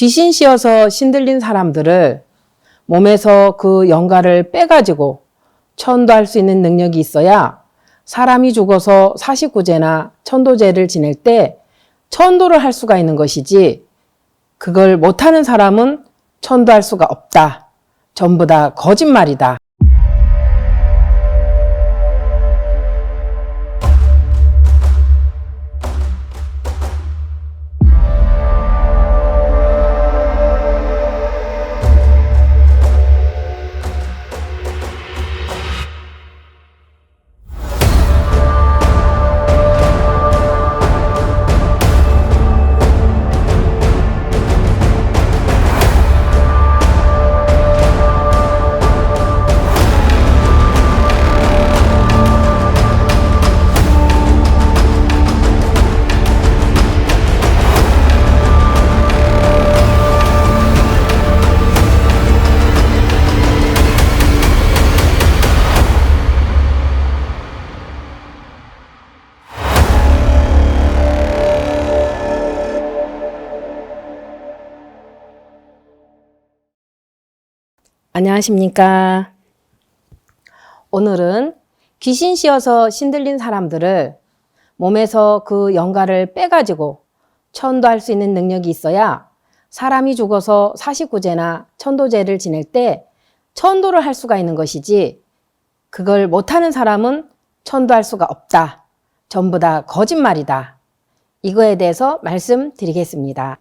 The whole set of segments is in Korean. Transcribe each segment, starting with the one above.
귀신 씌어서 신들린 사람들을 몸에서 그 영가를 빼가지고 천도할 수 있는 능력이 있어야 사람이 죽어서 사십구제나 천도제를 지낼 때 천도를 할 수가 있는 것이지, 그걸 못하는 사람은 천도할 수가 없다. 전부 다 거짓말이다. 안녕하십니까. 오늘은 귀신 씌어서 신들린 사람들을 몸에서 그 영가를 빼가지고 천도할 수 있는 능력이 있어야 사람이 죽어서 사십구제나 천도제를 지낼 때 천도를 할 수가 있는 것이지, 그걸 못하는 사람은 천도할 수가 없다. 전부 다 거짓말이다. 이거에 대해서 말씀드리겠습니다.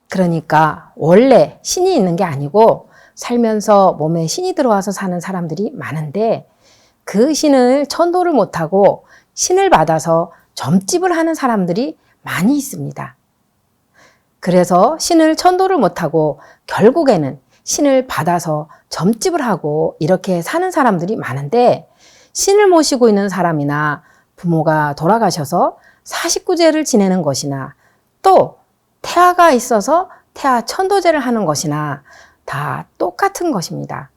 그러니까 원래 신이 있는 게 아니고 살면서 몸에 신이 들어와서 사는 사람들이 많은데, 그 신을 천도를 못하고 신을 받아서 점집을 하는 사람들이 많이 있습니다. 그래서 신을 천도를 못하고 결국에는 신을 받아서 점집을 하고 이렇게 사는 사람들이 많은데, 신을 모시고 있는 사람이나 부모가 돌아가셔서 사십구제를 지내는 것이나 또 태아가 있어서 태아 천도제를 하는 것이나 다 똑같은 것입니다.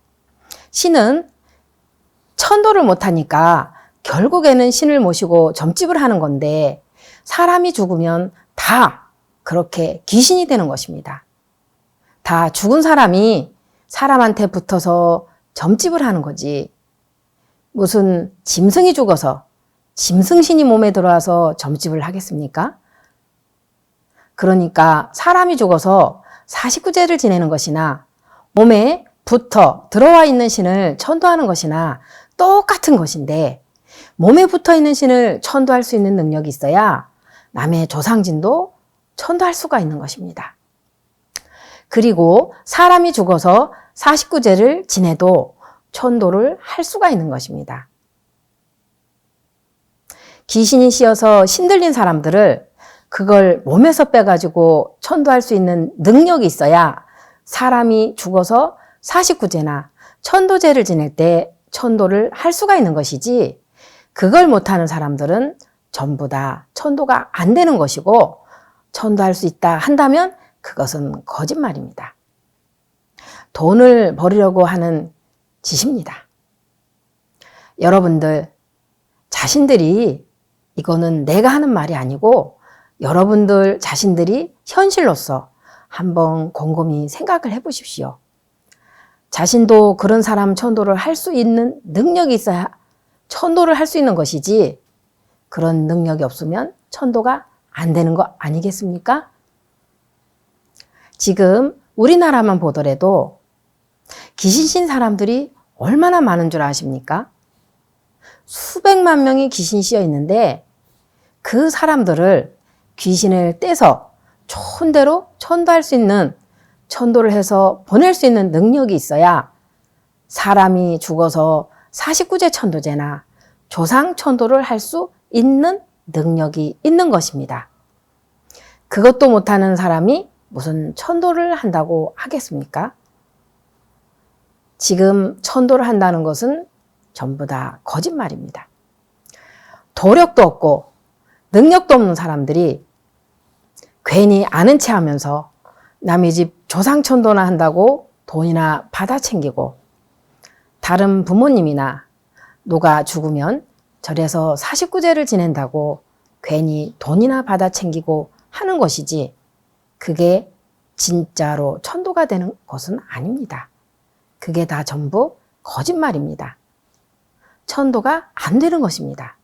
신은 천도를 못하니까 결국에는 신을 모시고 점집을 하는 건데, 사람이 죽으면 다 그렇게 귀신이 되는 것입니다. 다 죽은 사람이 사람한테 붙어서 점집을 하는 거지, 무슨 짐승이 죽어서 짐승신이 몸에 들어와서 점집을 하겠습니까? 그러니까 사람이 죽어서 사십구제를 지내는 것이나 몸에 붙어 들어와 있는 신을 천도하는 것이나 똑같은 것인데, 몸에 붙어 있는 신을 천도할 수 있는 능력이 있어야 남의 조상진도 천도할 수가 있는 것입니다. 그리고 사람이 죽어서 사십구제를 지내도 천도를 할 수가 있는 것입니다. 귀신이 씌어서 신들린 사람들을 그걸 몸에서 빼가지고 천도할 수 있는 능력이 있어야 사람이 죽어서 사십구제나 천도제를 지낼 때 천도를 할 수가 있는 것이지, 그걸 못하는 사람들은 전부 다 천도가 안 되는 것이고, 천도할 수 있다 한다면 그것은 거짓말입니다. 돈을 벌으려고 하는 짓입니다. 여러분들 자신들이, 이거는 내가 하는 말이 아니고 여러분들 자신들이 현실로서 한번 곰곰이 생각을 해보십시오. 자신도 그런 사람 천도를 할 수 있는 능력이 있어야 천도를 할 수 있는 것이지, 그런 능력이 없으면 천도가 안 되는 거 아니겠습니까? 지금 우리나라만 보더라도 귀신신 사람들이 얼마나 많은 줄 아십니까? 수백만 명이 귀신 씌어 있는데, 그 사람들을 귀신을 떼서 좋은 대로 천도할 수 있는, 천도를 해서 보낼 수 있는 능력이 있어야 사람이 죽어서 사십구제 천도제나 조상 천도를 할 수 있는 능력이 있는 것입니다. 그것도 못하는 사람이 무슨 천도를 한다고 하겠습니까? 지금 천도를 한다는 것은 전부 다 거짓말입니다. 도력도 없고 능력도 없는 사람들이 괜히 아는 체 하면서 남의 집 조상천도나 한다고 돈이나 받아 챙기고, 다른 부모님이나 누가 죽으면 절에서 사십구제를 지낸다고 괜히 돈이나 받아 챙기고 하는 것이지, 그게 진짜로 천도가 되는 것은 아닙니다. 그게 다 전부 거짓말입니다. 천도가 안 되는 것입니다.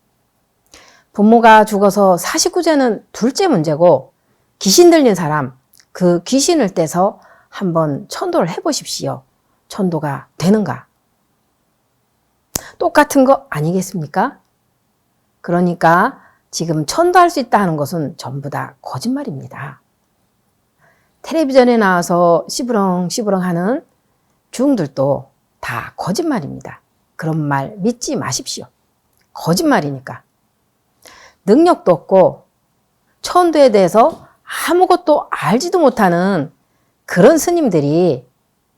부모가 죽어서 49제는 둘째 문제고, 귀신 들린 사람, 그 귀신을 떼서 한번 천도를 해보십시오. 천도가 되는가? 똑같은 거 아니겠습니까? 그러니까 지금 천도할 수 있다 하는 것은 전부 다 거짓말입니다. 텔레비전에 나와서 시부렁시부렁 하는 중들도 다 거짓말입니다. 그런 말 믿지 마십시오. 거짓말이니까. 능력도 없고 천도에 대해서 아무것도 알지도 못하는 그런 스님들이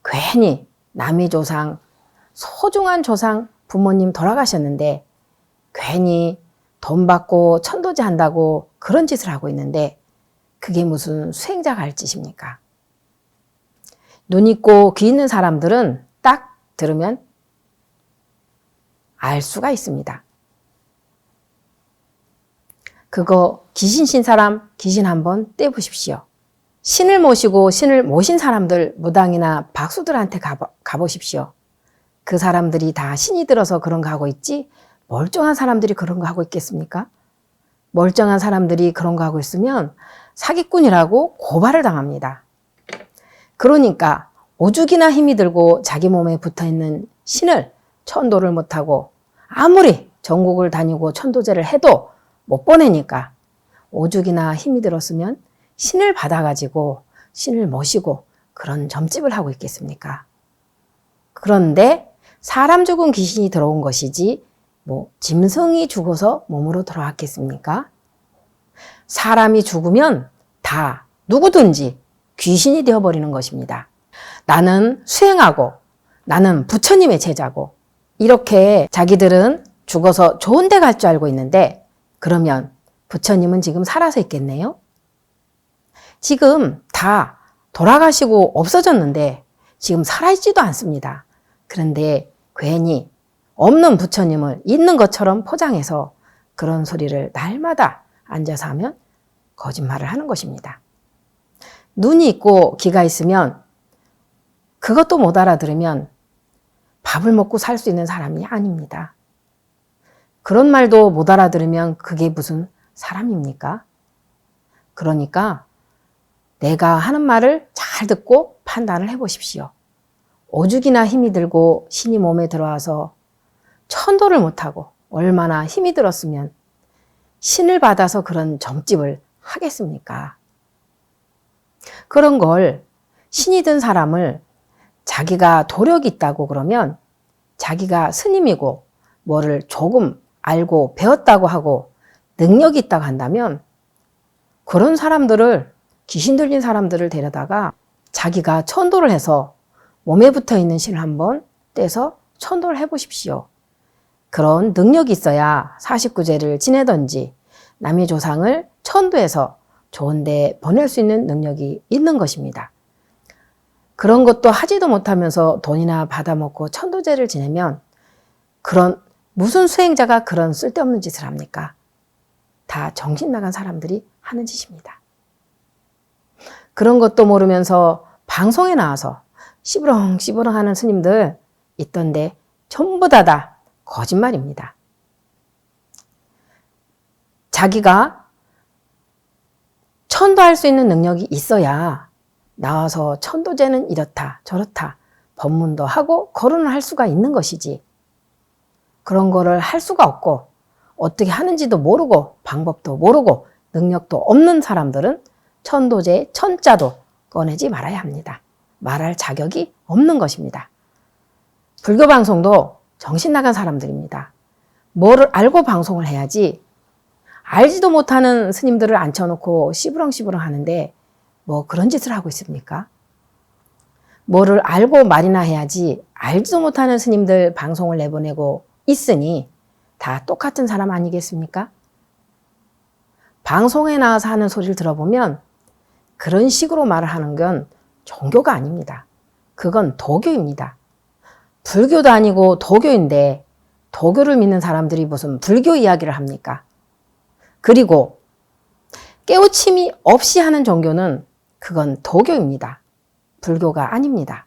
괜히 남의 조상, 소중한 조상 부모님 돌아가셨는데 괜히 돈 받고 천도제 한다고 그런 짓을 하고 있는데 그게 무슨 수행자가 할 짓입니까? 눈 있고 귀 있는 사람들은 딱 들으면 알 수가 있습니다. 그거 귀신신 사람 귀신 한번 떼보십시오. 신을 모시고 신을 모신 사람들 무당이나 박수들한테 가보십시오. 그 사람들이 다 신이 들어서 그런 거 하고 있지 멀쩡한 사람들이 그런 거 하고 있겠습니까? 멀쩡한 사람들이 그런 거 하고 있으면 사기꾼이라고 고발을 당합니다. 그러니까 오죽이나 힘이 들고 자기 몸에 붙어있는 신을 천도를 못하고 아무리 전국을 다니고 천도제를 해도 못 보내니까 오죽이나 힘이 들었으면 신을 받아가지고 신을 모시고 그런 점집을 하고 있겠습니까? 그런데 사람 죽은 귀신이 들어온 것이지 뭐 짐승이 죽어서 몸으로 들어왔겠습니까? 사람이 죽으면 다 누구든지 귀신이 되어버리는 것입니다. 나는 수행하고 나는 부처님의 제자고 이렇게 자기들은 죽어서 좋은 데 갈 줄 알고 있는데 그러면 부처님은 지금 살아서 있겠네요? 지금 다 돌아가시고 없어졌는데 지금 살아있지도 않습니다. 그런데 괜히 없는 부처님을 있는 것처럼 포장해서 그런 소리를 날마다 앉아서 하면 거짓말을 하는 것입니다. 눈이 있고 귀가 있으면 그것도 못 알아들으면 밥을 먹고 살 수 있는 사람이 아닙니다. 그런 말도 못 알아들으면 그게 무슨 사람입니까? 그러니까 내가 하는 말을 잘 듣고 판단을 해보십시오. 오죽이나 힘이 들고 신이 몸에 들어와서 천도를 못하고 얼마나 힘이 들었으면 신을 받아서 그런 점집을 하겠습니까? 그런 걸 신이 든 사람을 자기가 도력이 있다고 그러면 자기가 스님이고 뭐를 조금 알고 배웠다고 하고 능력이 있다고 한다면 그런 사람들을 귀신 들린 사람들을 데려다가 자기가 천도를 해서 몸에 붙어있는 신을 한번 떼서 천도를 해보십시오. 그런 능력이 있어야 49제를 지내든지 남의 조상을 천도해서 좋은 데 보낼 수 있는 능력이 있는 것입니다. 그런 것도 하지도 못하면서 돈이나 받아먹고 천도제를 지내면 그런 무슨 수행자가 그런 쓸데없는 짓을 합니까? 다 정신 나간 사람들이 하는 짓입니다. 그런 것도 모르면서 방송에 나와서 시부렁시부렁 하는 스님들 있던데 전부 다 거짓말입니다. 자기가 천도할 수 있는 능력이 있어야 나와서 천도제는 이렇다 저렇다 법문도 하고 거론을 할 수가 있는 것이지 그런 거를 할 수가 없고 어떻게 하는지도 모르고 방법도 모르고 능력도 없는 사람들은 천도제 천자도 꺼내지 말아야 합니다. 말할 자격이 없는 것입니다. 불교 방송도 정신 나간 사람들입니다. 뭐를 알고 방송을 해야지 알지도 못하는 스님들을 앉혀놓고 시부렁시부렁 하는데 뭐 그런 짓을 하고 있습니까? 뭐를 알고 말이나 해야지 알지도 못하는 스님들 방송을 내보내고 있으니 다 똑같은 사람 아니겠습니까? 방송에 나와서 하는 소리를 들어보면 그런 식으로 말을 하는 건 종교가 아닙니다. 그건 도교입니다. 불교도 아니고 도교인데 도교를 믿는 사람들이 무슨 불교 이야기를 합니까? 그리고 깨우침이 없이 하는 종교는 그건 도교입니다. 불교가 아닙니다.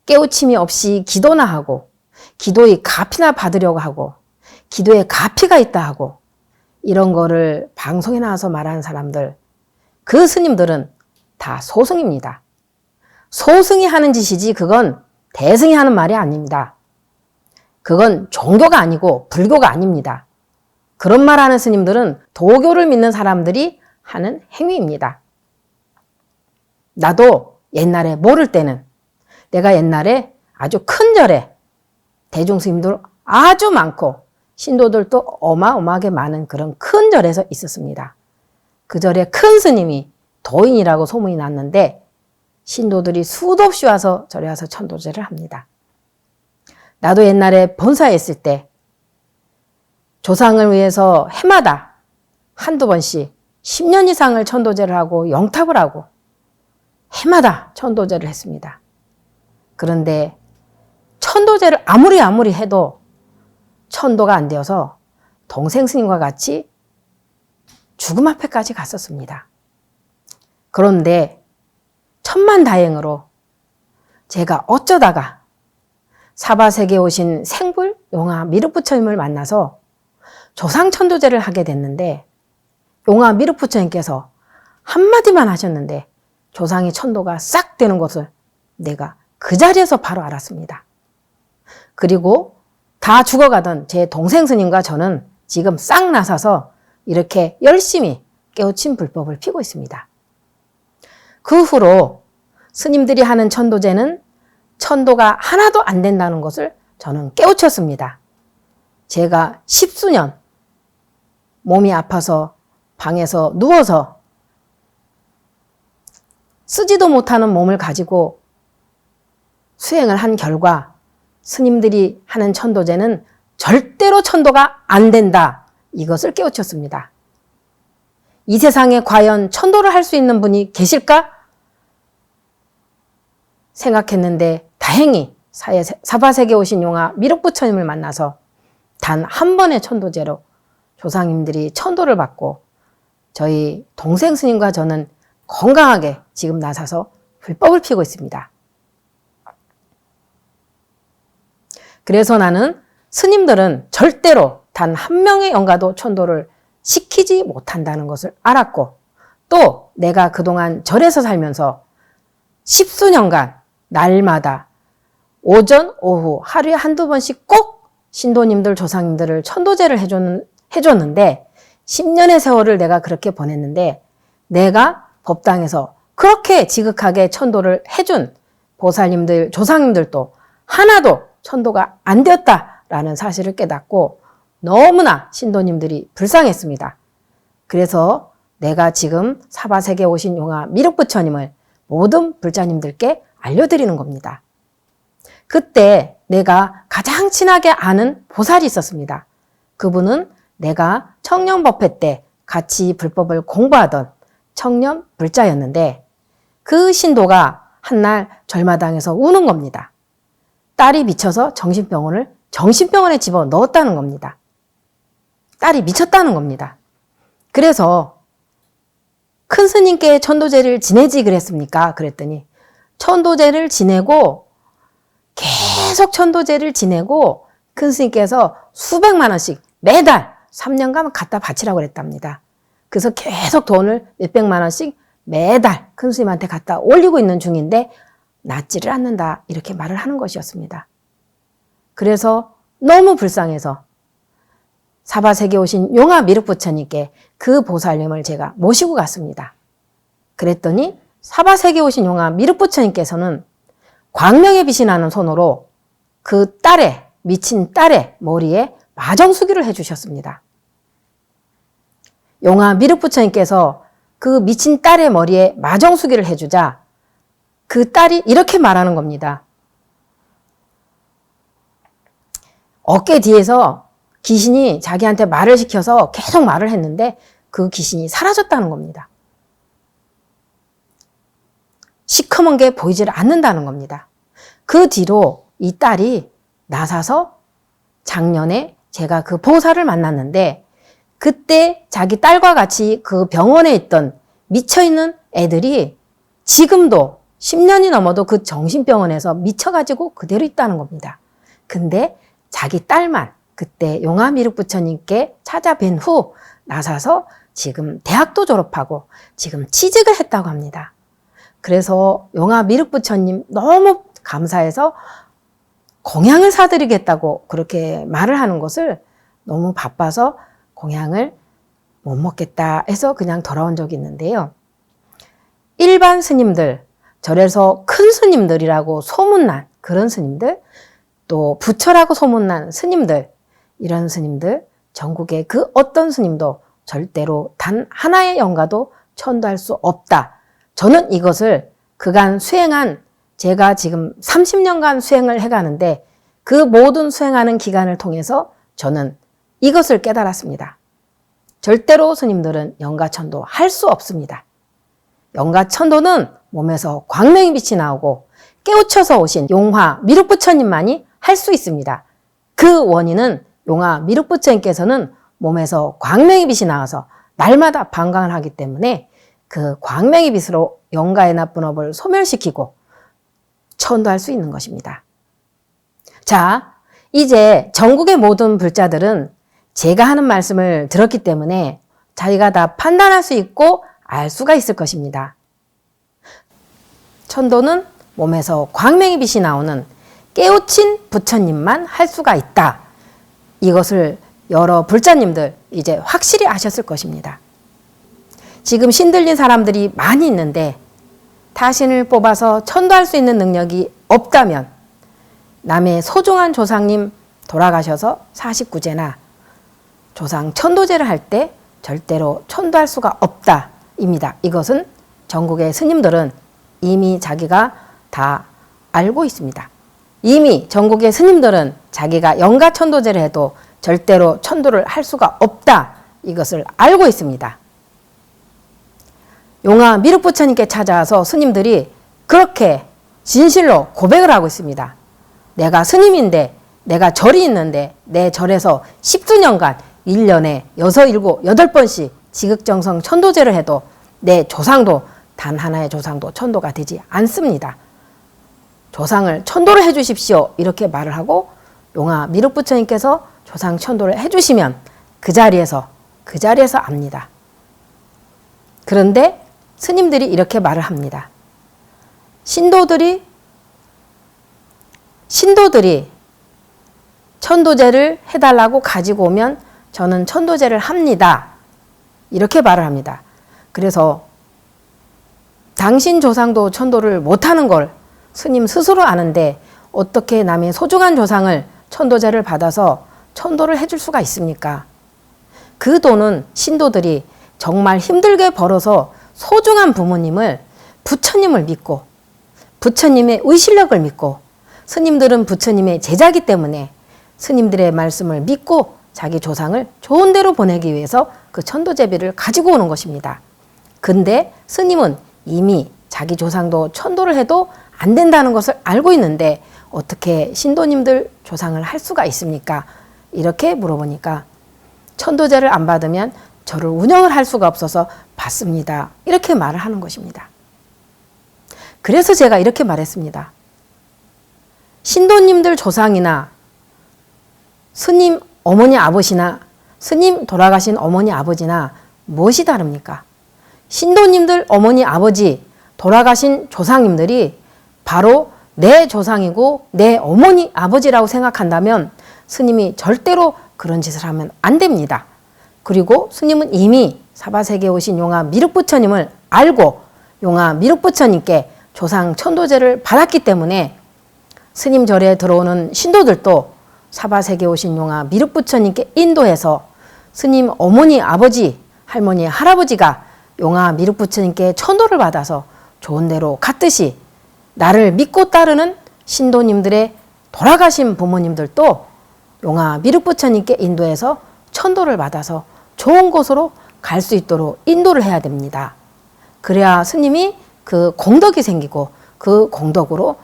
깨우침이 없이 기도나 하고 기도의 가피나 받으려고 하고 기도에 가피가 있다 하고 이런 거를 방송에 나와서 말하는 사람들, 그 스님들은 다 소승입니다. 소승이 하는 짓이지 그건 대승이 하는 말이 아닙니다. 그건 종교가 아니고 불교가 아닙니다. 그런 말 하는 스님들은 도교를 믿는 사람들이 하는 행위입니다. 나도 옛날에 모를 때는 내가 옛날에 아주 큰 절에 대중스님들 아주 많고 신도들도 어마어마하게 많은 그런 큰 절에서 있었습니다. 그 절에 큰 스님이 도인이라고 소문이 났는데 신도들이 수도 없이 와서 절에 와서 천도제를 합니다. 나도 옛날에 본사에 있을 때 조상을 위해서 해마다 한두 번씩 10년 이상을 천도제를 하고 영탑을 하고 해마다 천도제를 했습니다. 그런데 천도제를 아무리 해도 천도가 안 되어서 동생 스님과 같이 죽음 앞에까지 갔었습니다. 그런데 천만다행으로 제가 어쩌다가 사바세계에 오신 생불 용화 미륵부처님을 만나서 조상천도제를 하게 됐는데 용화 미륵부처님께서 한마디만 하셨는데 조상의 천도가 싹 되는 것을 내가 그 자리에서 바로 알았습니다. 그리고 다 죽어가던 제 동생 스님과 저는 지금 싹 나서서 이렇게 열심히 깨우침 불법을 피고 있습니다. 그 후로 스님들이 하는 천도제는 천도가 하나도 안 된다는 것을 저는 깨우쳤습니다. 제가 10수년 몸이 아파서 방에서 누워서 쓰지도 못하는 몸을 가지고 수행을 한 결과 스님들이 하는 천도제는 절대로 천도가 안 된다. 이것을 깨우쳤습니다. 이 세상에 과연 천도를 할 수 있는 분이 계실까? 생각했는데 다행히 사바세계에 오신 용화 미륵부처님을 만나서 단 한 번의 천도제로 조상님들이 천도를 받고 저희 동생 스님과 저는 건강하게 지금 나서서 불법을 피우고 있습니다. 그래서 나는 스님들은 절대로 단 한 명의 영가도 천도를 시키지 못한다는 것을 알았고 또 내가 그동안 절에서 살면서 10수년간 날마다 오전, 오후 하루에 한두 번씩 꼭 신도님들, 조상님들을 천도제를 해줬는데 10년의 세월을 내가 그렇게 보냈는데 내가 법당에서 그렇게 지극하게 천도를 해준 보살님들, 조상님들도 하나도 천도가 안 되었다라는 사실을 깨닫고 너무나 신도님들이 불쌍했습니다. 그래서 내가 지금 사바세계에 오신 용화 미륵부처님을 모든 불자님들께 알려드리는 겁니다. 그때 내가 가장 친하게 아는 보살이 있었습니다. 그분은 내가 청년법회 때 같이 불법을 공부하던 청년 불자였는데 그 신도가 한날 절마당에서 우는 겁니다. 딸이 미쳐서 정신병원에 집어 넣었다는 겁니다. 딸이 미쳤다는 겁니다. 그래서 큰 스님께 천도제를 지내지 그랬습니까? 그랬더니 천도제를 지내고 계속 천도제를 지내고 큰 스님께서 수백만 원씩 매달 3년간 갖다 바치라고 그랬답니다. 그래서 계속 돈을 몇백만 원씩 매달 큰 스님한테 갖다 올리고 있는 중인데 낫지를 않는다 이렇게 말을 하는 것이었습니다. 그래서 너무 불쌍해서 사바세계에 오신 용화 미륵부처님께 그 보살님을 제가 모시고 갔습니다. 그랬더니 사바세계에 오신 용화 미륵부처님께서는 광명의 빛이 나는 손으로 그 미친 딸의 머리에 마정수기를 해주셨습니다. 용화 미륵부처님께서 그 미친 딸의 머리에 마정수기를 해주자 그 딸이 이렇게 말하는 겁니다. 어깨 뒤에서 귀신이 자기한테 말을 시켜서 계속 말을 했는데 그 귀신이 사라졌다는 겁니다. 시커먼 게 보이질 않는다는 겁니다. 그 뒤로 이 딸이 나서서 작년에 제가 그 보살을 만났는데 그때 자기 딸과 같이 그 병원에 있던 미쳐있는 애들이 지금도 10년이 넘어도 그 정신병원에서 미쳐가지고 그대로 있다는 겁니다. 근데 자기 딸만 그때 용화미륵부처님께 찾아뵌 후 나서서 지금 대학도 졸업하고 지금 취직을 했다고 합니다. 그래서 용화미륵부처님 너무 감사해서 공양을 사드리겠다고 그렇게 말을 하는 것을 너무 바빠서 공양을 못 먹겠다 해서 그냥 돌아온 적이 있는데요. 일반 스님들, 절에서 큰 스님들이라고 소문난 그런 스님들, 또 부처라고 소문난 스님들, 이런 스님들, 전국의 그 어떤 스님도 절대로 단 하나의 영가도 천도할 수 없다. 저는 이것을 그간 수행한, 제가 지금 30년간 수행을 해가는데 그 모든 수행하는 기간을 통해서 저는 이것을 깨달았습니다. 절대로 스님들은 영가천도 할 수 없습니다. 영가천도는 몸에서 광명의 빛이 나오고 깨우쳐서 오신 용화 미륵부처님만이 할 수 있습니다. 그 원인은 용화 미륵부처님께서는 몸에서 광명의 빛이 나와서 날마다 방광을 하기 때문에 그 광명의 빛으로 영가의 나쁜 업을 소멸시키고 천도할 수 있는 것입니다. 자, 이제 전국의 모든 불자들은 제가 하는 말씀을 들었기 때문에 자기가 다 판단할 수 있고 알 수가 있을 것입니다. 천도는 몸에서 광명의 빛이 나오는 깨우친 부처님만 할 수가 있다. 이것을 여러 불자님들 이제 확실히 아셨을 것입니다. 지금 신들린 사람들이 많이 있는데 타신을 뽑아서 천도할 수 있는 능력이 없다면 남의 소중한 조상님 돌아가셔서 49제나 조상 천도제를 할 때 절대로 천도할 수가 없다입니다. 이것은 전국의 스님들은 이미 자기가 다 알고 있습니다. 이미 전국의 스님들은 자기가 영가천도제를 해도 절대로 천도를 할 수가 없다. 이것을 알고 있습니다. 용화 미륵부처님께 찾아와서 스님들이 그렇게 진실로 고백을 하고 있습니다. 내가 스님인데, 내가 절이 있는데 내 절에서 10수년간 1년에 6, 7, 8번씩 지극정성 천도제를 해도 내 조상도 단 하나의 조상도 천도가 되지 않습니다. 조상을 천도를 해주십시오. 이렇게 말을 하고 용화 미륵부처님께서 조상 천도를 해주시면 그 자리에서 압니다. 그런데 스님들이 이렇게 말을 합니다. 신도들이 천도제를 해달라고 가지고 오면 저는 천도제를 합니다. 이렇게 말을 합니다. 그래서 당신 조상도 천도를 못하는 걸 스님 스스로 아는데 어떻게 남의 소중한 조상을 천도제를 받아서 천도를 해줄 수가 있습니까? 그 돈은 신도들이 정말 힘들게 벌어서 소중한 부모님을, 부처님을 믿고 부처님의 의실력을 믿고 스님들은 부처님의 제자이기 때문에 스님들의 말씀을 믿고 자기 조상을 좋은 데로 보내기 위해서 그 천도제비를 가지고 오는 것입니다. 근데 스님은 이미 자기 조상도 천도를 해도 안 된다는 것을 알고 있는데 어떻게 신도님들 조상을 할 수가 있습니까? 이렇게 물어보니까 천도제를 안 받으면 저를 운영을 할 수가 없어서 받습니다. 이렇게 말을 하는 것입니다. 그래서 제가 이렇게 말했습니다. 신도님들 조상이나 스님 어머니 아버지나 스님 돌아가신 어머니 아버지나 무엇이 다릅니까? 신도님들 어머니 아버지 돌아가신 조상님들이 바로 내 조상이고 내 어머니 아버지라고 생각한다면 스님이 절대로 그런 짓을 하면 안 됩니다. 그리고 스님은 이미 사바세계에 오신 용화 미륵부처님을 알고 용화 미륵부처님께 조상 천도제를 받았기 때문에 스님 절에 들어오는 신도들도 사바세계에 오신 용화 미륵부처님께 인도해서 스님 어머니 아버지 할머니 할아버지가 용화 미륵부처님께 천도를 받아서 좋은 데로 갔듯이 나를 믿고 따르는 신도님들의 돌아가신 부모님들도 용화 미륵부처님께 인도해서 천도를 받아서 좋은 곳으로 갈 수 있도록 인도를 해야 됩니다. 그래야 스님이 그 공덕이 생기고 그 공덕으로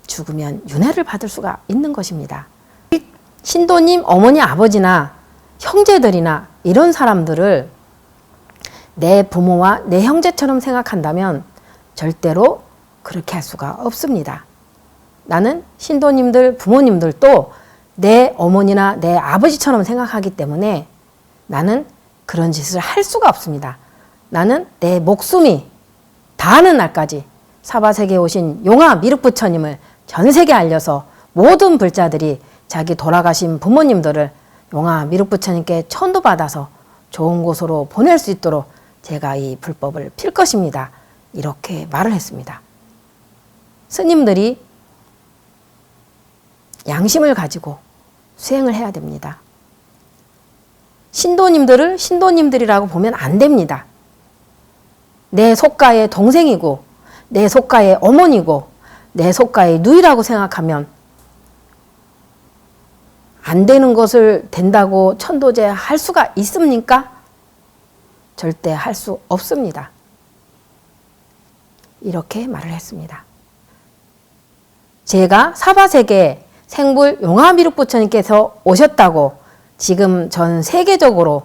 죽으면 윤회를 받을 수가 있는 것입니다. 신도님 어머니 아버지나 형제들이나 이런 사람들을 내 부모와 내 형제처럼 생각한다면 절대로 그렇게 할 수가 없습니다. 나는 신도님들, 부모님들도 내 어머니나 내 아버지처럼 생각하기 때문에 나는 그런 짓을 할 수가 없습니다. 나는 내 목숨이 다하는 날까지 사바세계에 오신 용화 미륵부처님을 전 세계에 알려서 모든 불자들이 자기 돌아가신 부모님들을 용화 미륵부처님께 천도받아서 좋은 곳으로 보낼 수 있도록 제가 이 불법을 필 것입니다. 이렇게 말을 했습니다. 스님들이 양심을 가지고 수행을 해야 됩니다. 신도님들을 신도님들이라고 보면 안 됩니다. 내 속가의 동생이고 내 속가의 어머니고 내 속가의 누이라고 생각하면 안 되는 것을 된다고 천도제 할 수가 있습니까? 절대 할 수 없습니다. 이렇게 말을 했습니다. 제가 사바세계에 생불 용화미륵부처님께서 오셨다고 지금 전 세계적으로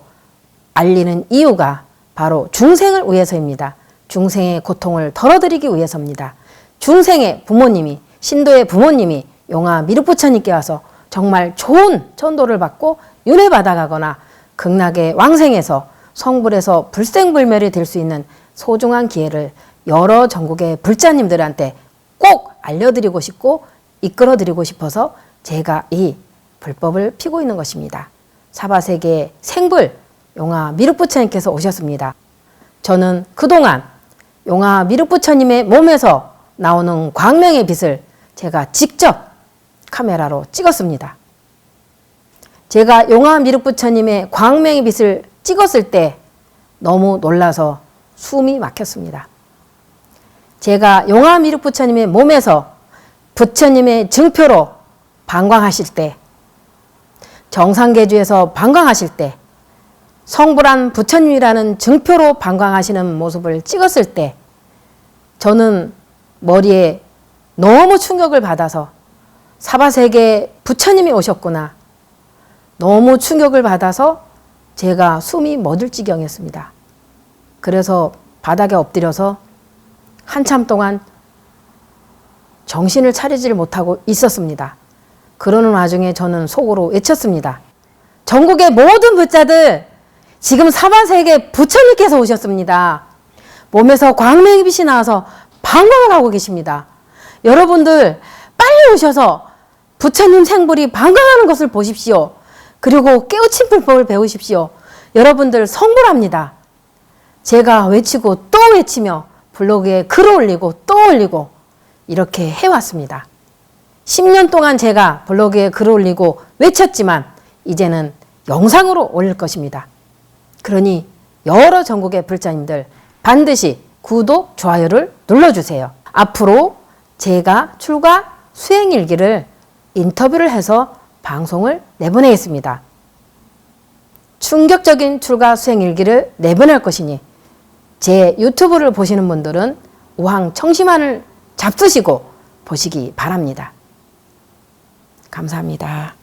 알리는 이유가 바로 중생을 위해서입니다. 중생의 고통을 덜어드리기 위해서입니다. 중생의 부모님이, 신도의 부모님이 용화미륵부처님께 와서 정말 좋은 천도를 받고 윤회 받아가거나 극락의 왕생에서 성불에서 불생불멸이 될 수 있는 소중한 기회를 여러 전국의 불자님들한테 꼭 알려드리고 싶고 이끌어드리고 싶어서 제가 이 불법을 피고 있는 것입니다. 사바세계의 생불 용화 미륵부처님께서 오셨습니다. 저는 그동안 용화 미륵부처님의 몸에서 나오는 광명의 빛을 제가 직접 카메라로 찍었습니다. 제가 용화 미륵부처님의 광명의 빛을 찍었을 때 너무 놀라서 숨이 막혔습니다. 제가 용화 미륵부처님의 몸에서 부처님의 증표로 방광하실 때, 정상계주에서 방광하실 때, 성불한 부처님이라는 증표로 방광하시는 모습을 찍었을 때 저는 머리에 너무 충격을 받아서 사바세계에 부처님이 오셨구나. 너무 충격을 받아서 제가 숨이 멎을 지경이었습니다. 그래서 바닥에 엎드려서 한참 동안 정신을 차리지를 못하고 있었습니다. 그러는 와중에 저는 속으로 외쳤습니다. 전국의 모든 불자들, 지금 사바세계 부처님께서 오셨습니다. 몸에서 광명의 빛이 나와서 방광을 하고 계십니다. 여러분들 빨리 오셔서 부처님 생불이 방광하는 것을 보십시오. 그리고 깨우친 불법을 배우십시오. 여러분들 성불합니다. 제가 외치고 또 외치며 블로그에 글을 올리고 또 올리고 이렇게 해왔습니다. 10년 동안 제가 블로그에 글을 올리고 외쳤지만 이제는 영상으로 올릴 것입니다. 그러니 여러 전국의 불자님들 반드시 구독, 좋아요를 눌러주세요. 앞으로 제가 출가 수행일기를 인터뷰를 해서 방송을 내보내겠습니다. 충격적인 출가 수행일기를 내보낼 것이니 제 유튜브를 보시는 분들은 우황청심환을 잡수시고 보시기 바랍니다. 감사합니다.